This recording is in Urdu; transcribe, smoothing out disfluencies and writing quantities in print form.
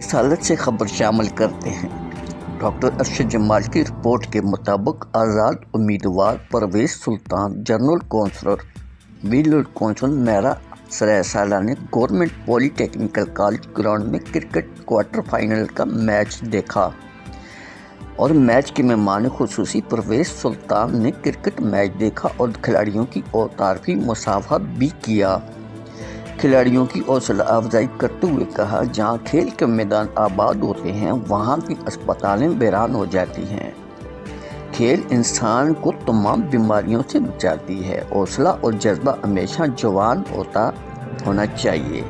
رسالت سے خبر شامل کرتے ہیں۔ ڈاکٹر ارشد جمال کی رپورٹ کے مطابق آزاد امیدوار پرویز سلطان جنرل کونسلر ویلر کونسل میرا سرائے نے گورنمنٹ پولی ٹیکنیکل کالج گراؤنڈ میں کرکٹ کوارٹر فائنل کا میچ دیکھا اور میچ کے مہمان خصوصی پرویز سلطان نے کرکٹ میچ دیکھا اور کھلاڑیوں کی تعارفی مصافحہ بھی کیا۔ کھلاڑیوں کی حوصلہ افزائی کرتے ہوئے کہا، جہاں کھیل کے میدان آباد ہوتے ہیں وہاں کی اسپتالیں ویران ہو جاتی ہیں۔ کھیل انسان کو تمام بیماریوں سے بچاتی ہے۔ حوصلہ اور جذبہ ہمیشہ جوان ہونا چاہیے۔